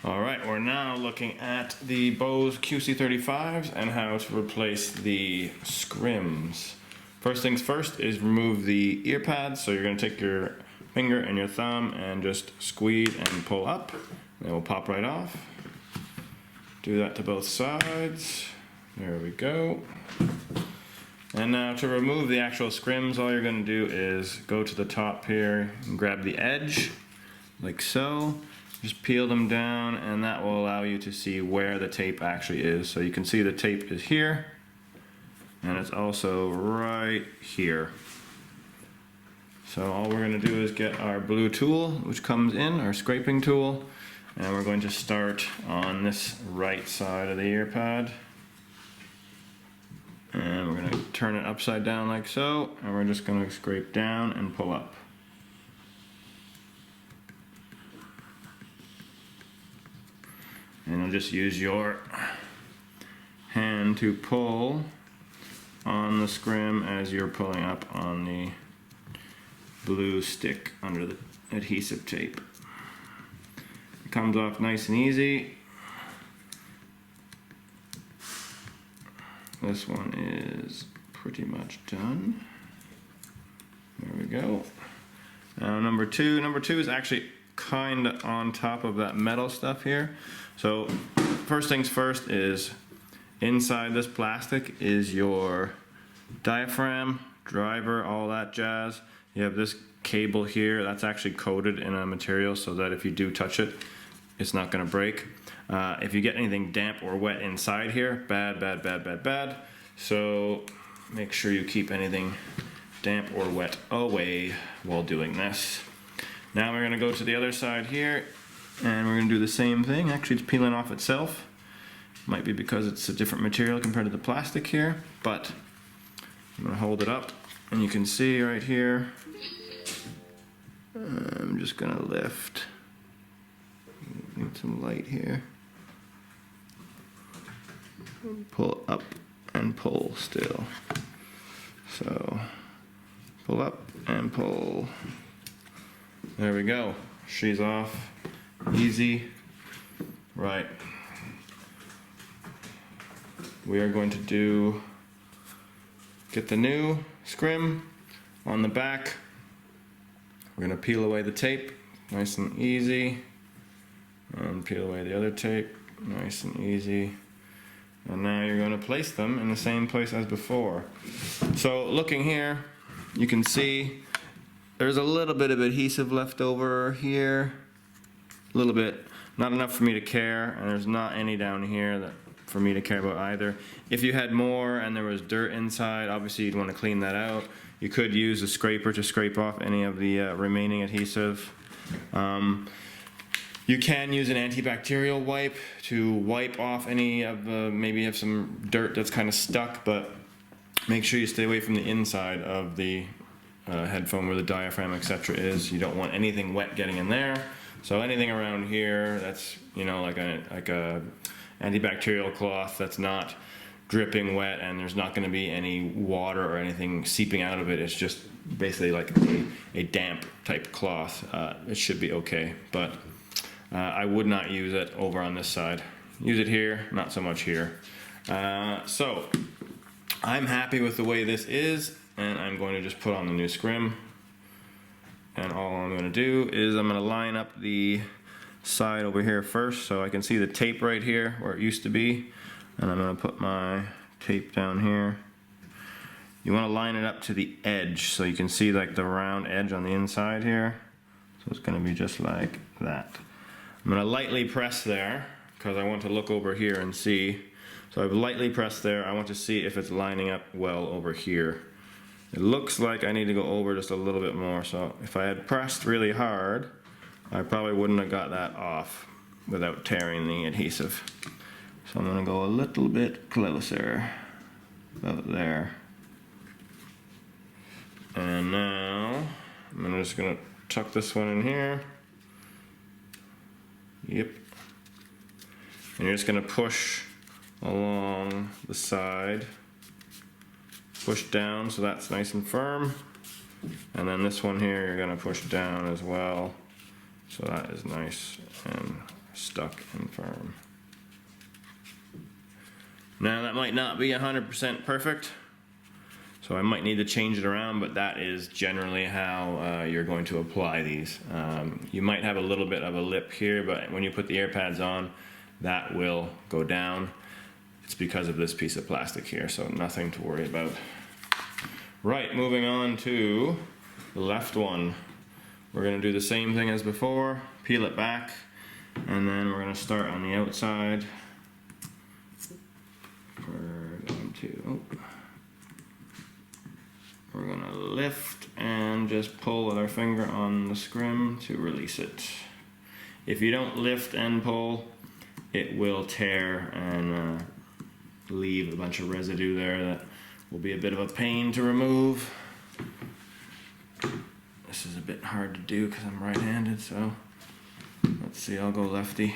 Alright, we're now looking at the Bose QC35s and how to replace the scrims. First things first is remove the ear pads. So you're going to take your finger and your thumb and just squeeze and pull up. It will pop right off. Do that to both sides. There we go. And now to remove the actual scrims, all you're going to do is go to the top here and grab the edge, like so. Just peel them down, and that will allow you to see where the tape actually is. So you can see the tape is here, and it's also right here. So all we're going to do is get our blue tool, which comes in, our scraping tool, and we're going to start on this right side of the ear pad. And we're going to turn it upside down like so, and we're just going to scrape down and pull up. And you'll just use your hand to pull on the scrim as you're pulling up on the blue stick under the adhesive tape. It comes off nice and easy. This one is pretty much done. There we go. Now number two is actually kind of on top of that metal stuff here. So first things first is inside this plastic is your diaphragm, driver, all that jazz. You have this cable here that's actually coated in a material so that if you do touch it, it's not going to break. If you get anything damp or wet inside here, bad, bad, bad, bad, bad. So make sure you keep anything damp or wet away while doing this. Now we're going to go to the other side here, and we're going to do the same thing. Actually, it's peeling off itself. Might be because it's a different material compared to the plastic here, but I'm going to hold it up, and you can see right here, I'm just going to lift. Need some light here. Pull up and pull still. So, pull up and pull. There we go. She's off. Easy. Right. We are going to get the new scrim on the back. We're going to peel away the tape. Nice and easy. And peel away the other tape. Nice and easy. And now you're going to place them in the same place as before. So looking here, you can see there's a little bit of adhesive left over here, a little bit, not enough for me to care, and there's not any down here that for me to care about either. If you had more and there was dirt inside, obviously you'd want to clean that out. You could use a scraper to scrape off any of the remaining adhesive. You can use an antibacterial wipe to wipe off any of the, maybe you have some dirt that's kind of stuck, but make sure you stay away from the inside of the headphone where the diaphragm, etc. is. You don't want anything wet getting in there. So anything around here that's, you know, like a antibacterial cloth that's not dripping wet and there's not going to be any water or anything seeping out of it. It's just basically like a damp type cloth. It should be okay, but I would not use it over on this side. Use it here, not so much here. So I'm happy with the way this is. And I'm going to just put on the new scrim. And all I'm going to do is I'm going to line up the side over here first so I can see the tape right here where it used to be. And I'm going to put my tape down here. You want to line it up to the edge so you can see like the round edge on the inside here. So it's going to be just like that. I'm going to lightly press there because I want to look over here and see. So I've lightly pressed there. I want to see if it's lining up well over here. It looks like I need to go over just a little bit more, so if I had pressed really hard, I probably wouldn't have got that off without tearing the adhesive. So I'm going to go a little bit closer, about there. And now, I'm just going to tuck this one in here. Yep. And you're just going to push along the side. Push down so that's nice and firm, and then this one here you're going to push down as well so that is nice and stuck and firm. Now that might not be 100% perfect, so I might need to change it around, but that is generally how you're going to apply these. You might have a little bit of a lip here, but when you put the ear pads on, that will go down. It's because of this piece of plastic here, so nothing to worry about. Right, moving on to the left one. We're going to do the same thing as before, peel it back, and then we're going to start on the outside. We're going to lift and just pull with our finger on the scrim to release it. If you don't lift and pull, it will tear and leave a bunch of residue there that will be a bit of a pain to remove. This is a bit hard to do because I'm right-handed, so let's see, I'll go lefty.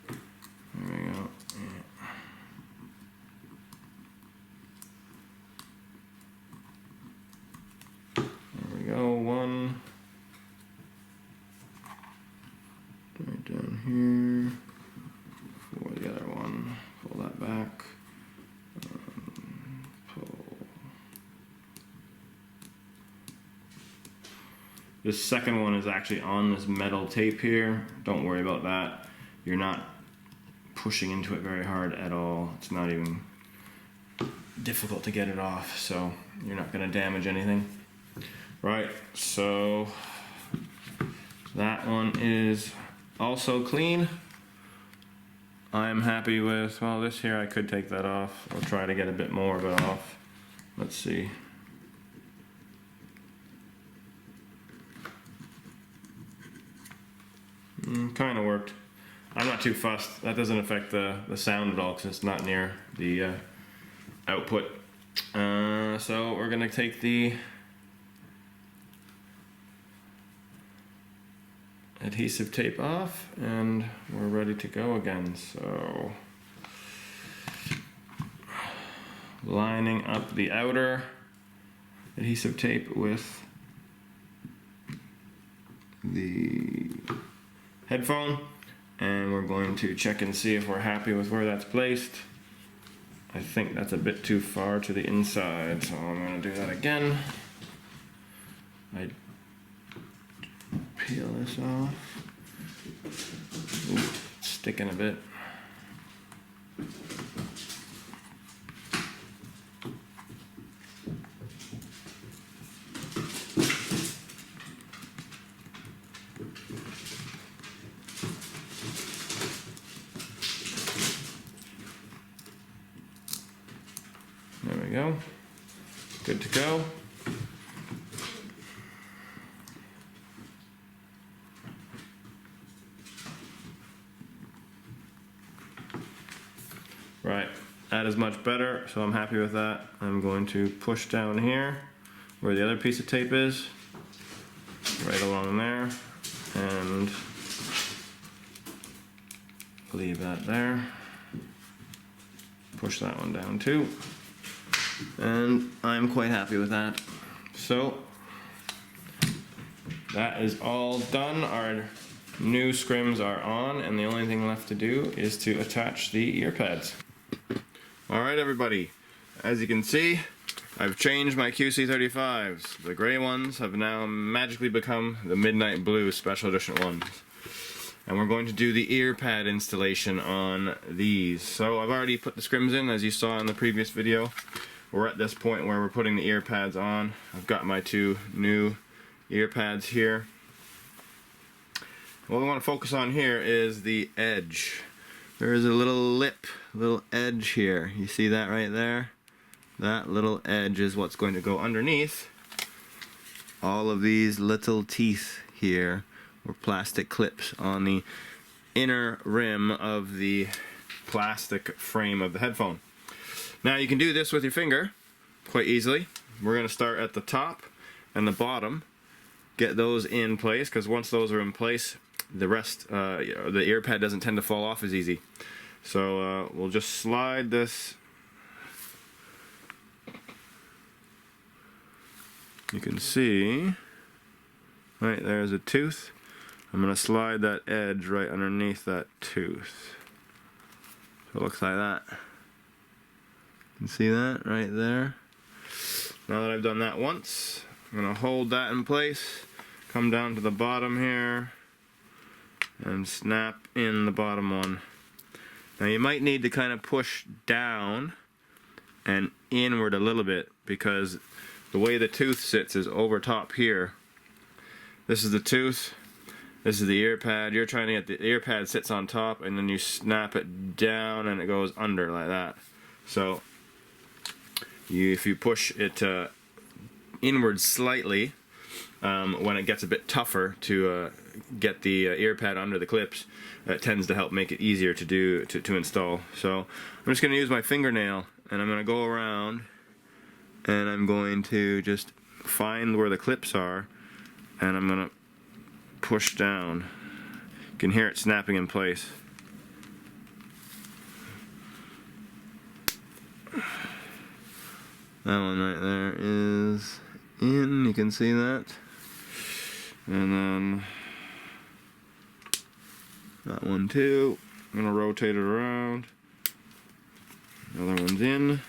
There we go. Yeah. There we go, one. Right down here. For the other one, pull that back. This second one is actually on this metal tape here. Don't worry about that. You're not pushing into it very hard at all. It's not even difficult to get it off, so you're not going to damage anything. Right, so that one is also clean. I'm happy with, well, this here I could take that off. I'll try to get a bit more of it off. Let's see. Kind of worked. I'm not too fussed. That doesn't affect the sound at all because it's not near the output. So we're going to take the adhesive tape off and we're ready to go again. So lining up the outer adhesive tape with the headphone, and we're going to check and see if we're happy with where that's placed. I think that's a bit too far to the inside, so I'm going to do that again. I peel this off. Ooh, it's sticking a bit. There we go. Good to go. Right, that is much better, so I'm happy with that. I'm going to push down here where the other piece of tape is, right along there, and leave that there. Push that one down too. And I'm quite happy with that. So that is all done. Our new scrims are on, and the only thing left to do is to attach the ear pads. Alright everybody, as you can see, I've changed my QC35s. The gray ones have now magically become the midnight blue special edition ones. And we're going to do the ear pad installation on these. So I've already put the scrims in, as you saw in the previous video. We're at this point where we're putting the ear pads on. I've got my two new ear pads here. What we want to focus on here is the edge. There is a little little edge here. You see that right there? That little edge is what's going to go underneath all of these little teeth here, or plastic clips on the inner rim of the plastic frame of the headphone. Now you can do this with your finger quite easily. We're going to start at the top and the bottom, get those in place, because once those are in place, the rest, the ear pad doesn't tend to fall off as easy. So we'll just slide this. You can see, right there's a tooth. I'm going to slide that edge right underneath that tooth. So it looks like that. You can see that right there. Now that I've done that once, I'm going to hold that in place, come down to the bottom here, and snap in the bottom one. Now you might need to kind of push down and inward a little bit, because the way the tooth sits is over top here. This is the tooth, this is the ear pad. You're trying to get the ear pad sits on top, and then you snap it down and it goes under like that. So if you push it inward slightly, when it gets a bit tougher to get the ear pad under the clips, it tends to help make it easier to install. So I'm just going to use my fingernail, and I'm going to go around, and I'm going to just find where the clips are, and I'm going to push down. You can hear it snapping in place. That one right there is in, you can see that. And then that one too. I'm going to rotate it around. The other one's in.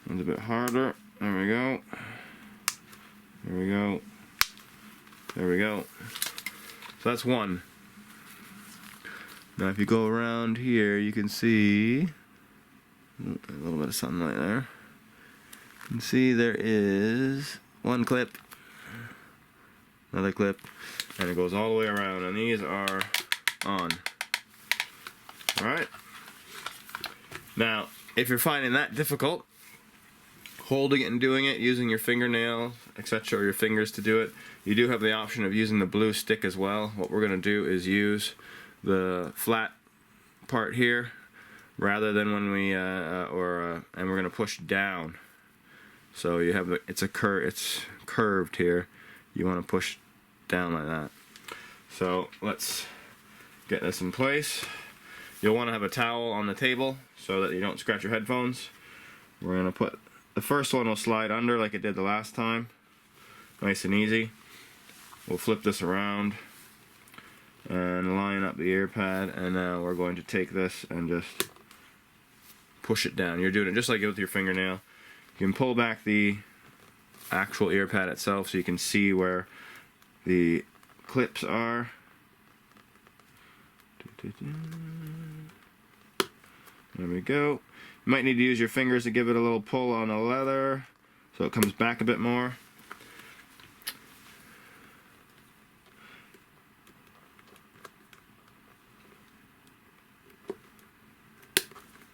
One's a bit harder. There we go. There we go. There we go. So that's one. Now if you go around here, you can see a little bit of sunlight there. You can see there is one clip, another clip, and it goes all the way around, and these are on. Alright. Now, if you're finding that difficult, holding it and doing it, using your fingernails, etc., or your fingers to do it, you do have the option of using the blue stick as well. What we're going to do is use the flat part here, rather than when we and we're going to push down. So you have it's curved here. You want to push down like that. So let's get this in place. You'll want to have a towel on the table so that you don't scratch your headphones. We're going to put the first one will slide under like it did the last time, nice and easy. We'll flip this around and line up the ear pad, and now we're going to take this and just push it down. You're doing it just like with your fingernail. You can pull back the actual ear pad itself so you can see where the clips are. There we go. You might need to use your fingers to give it a little pull on the leather so it comes back a bit more.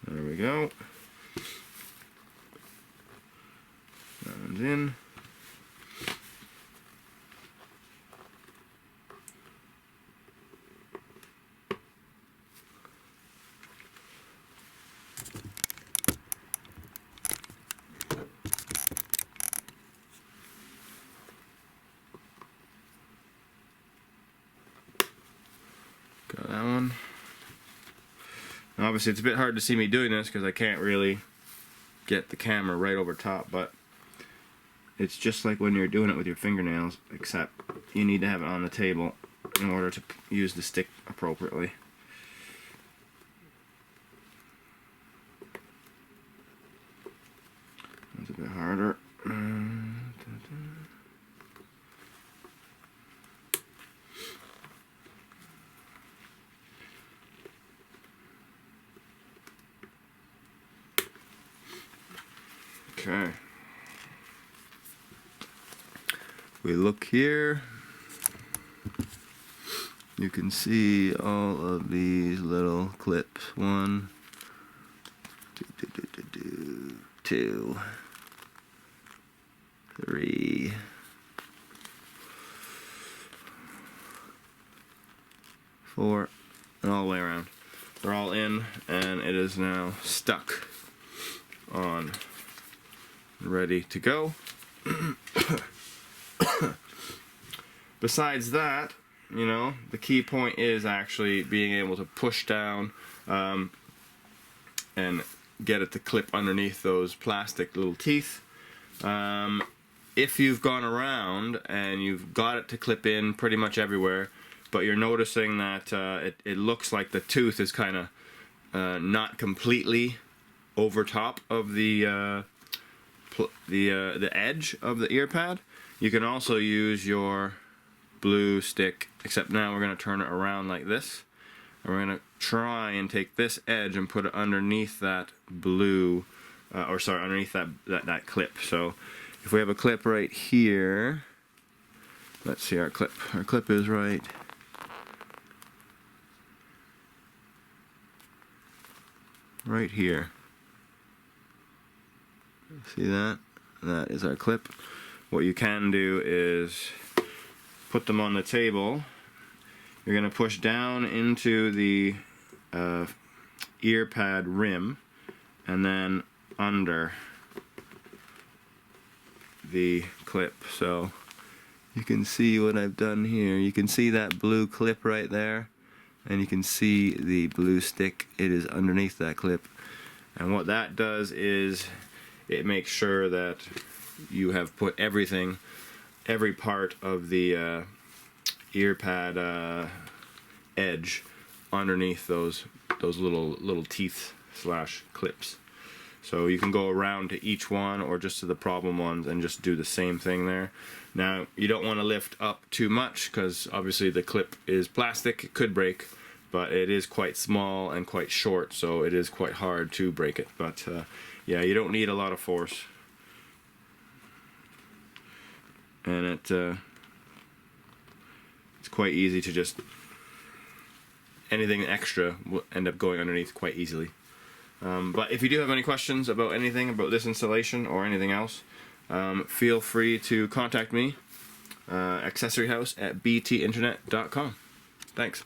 There we go. That one's in. Got that one. Now obviously it's a bit hard to see me doing this because I can't really get the camera right over top, but it's just like when you're doing it with your fingernails, except you need to have it on the table in order to use the stick appropriately. That's a bit harder. Okay. We look here. You can see all of these little clips. 1, 2, 3, 4, and all the way around. They're all in, and it is now stuck on, ready to go. Besides that, you know, the key point is actually being able to push down and get it to clip underneath those plastic little teeth. if you've gone around and you've got it to clip in pretty much everywhere, but you're noticing that it looks like the tooth is kind of not completely over top of the edge of the ear pad, you can also use your blue stick, except now we're going to turn it around like this, and we're going to try and take this edge and put it underneath that blue, underneath that clip. So if we have a clip right here, let's see our clip. Our clip is right here. See that? That is our clip. What you can do is put them on the table. You're going to push down into the ear pad rim and then under the clip. So you can see what I've done here. You can see that blue clip right there, and you can see the blue stick. It is underneath that clip, and what that does is it makes sure that you have put everything, every part of the ear pad edge underneath those little teeth slash clips. So you can go around to each one or just to the problem ones and just do the same thing there. Now you don't want to lift up too much because obviously the clip is plastic, it could break, but it is quite small and quite short, so it is quite hard to break it. But yeah, you don't need a lot of force, and it's quite easy to just, anything extra will end up going underneath quite easily. But if you do have any questions about anything about this installation or anything else, feel free to contact me, accessoryhouse@btinternet.com. Thanks.